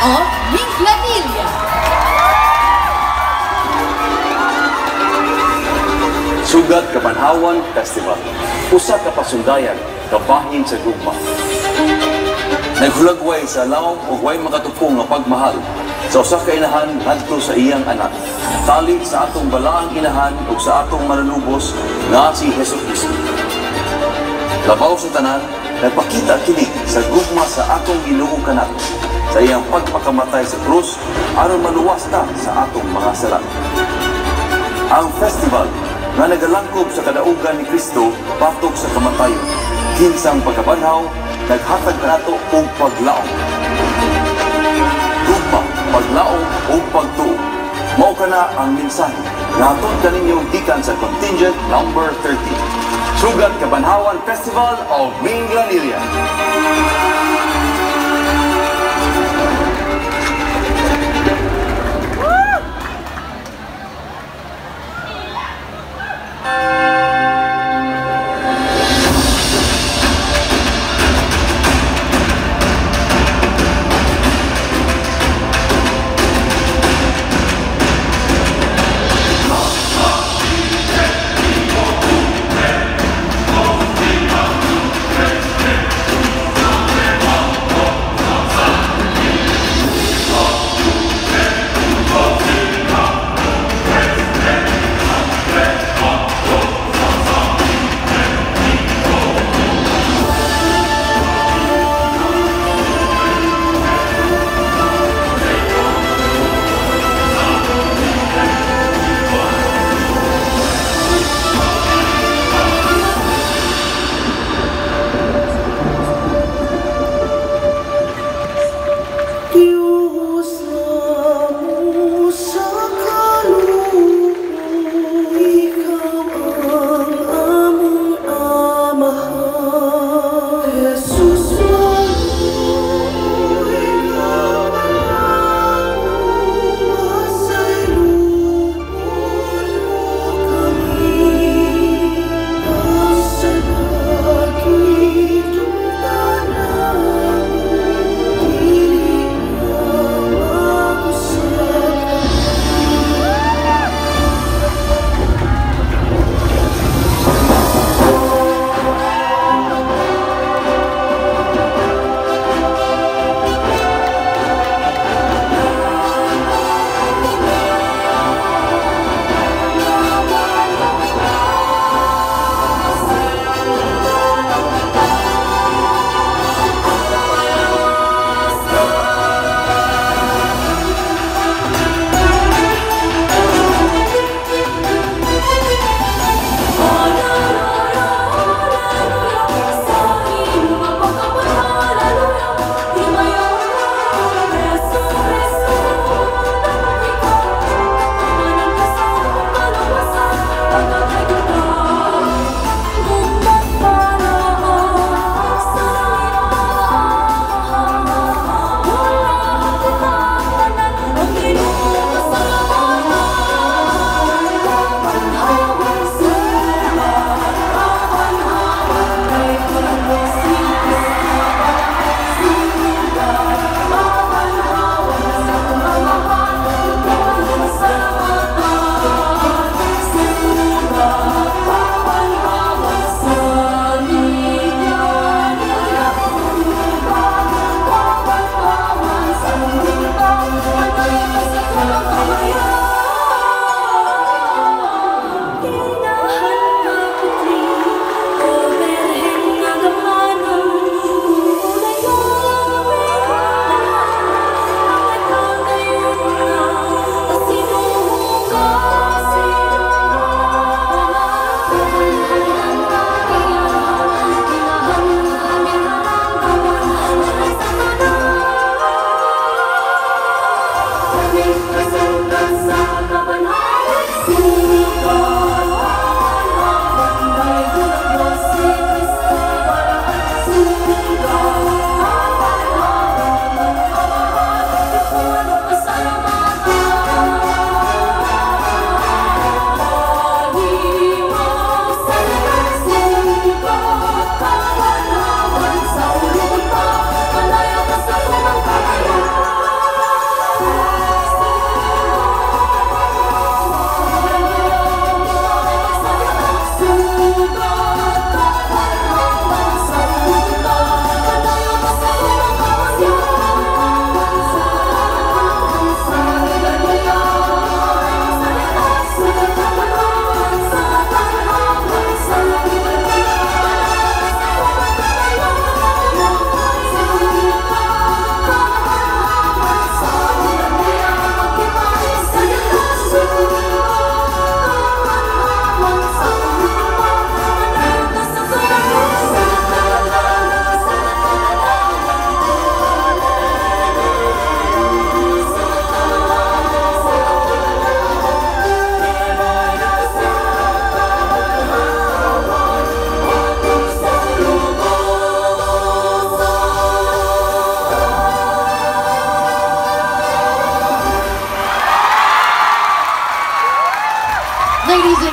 of Minglanilla. Sugat Kabanhawan Festival. Usa ka pasundayan kabahin sa gugma. Naghulagway sa laom ug way makatupong nga pagmahal sa usa ka inahan ngadto sa iyang anak. Tali sa atong balaang inahan ug sa atong mananubos nga si Jesucristo. Labaw sa tanan, nagpakita kini sa gugma sa atong Ginoo kanato sa iyang pagpakamatay sa krus aron maluwas ta sa atong mga sala. Ang festival nga nagalangkob sa kadaugan ni Kristo batok sa kamatayon, kinsang pagkabanhaw, naghatag nato og paglaom. Gugma, paglaom o pagtuo. Mao kana ang mensahe nga hatod kaninyo gikan sa contingent number 30. Sugat Kabanhawan Festival of Minglanilla.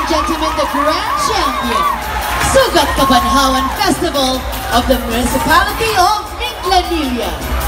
gentlemen, the Grand Champion, Sugat Kabanhawan Festival of the Municipality of Minglanilla.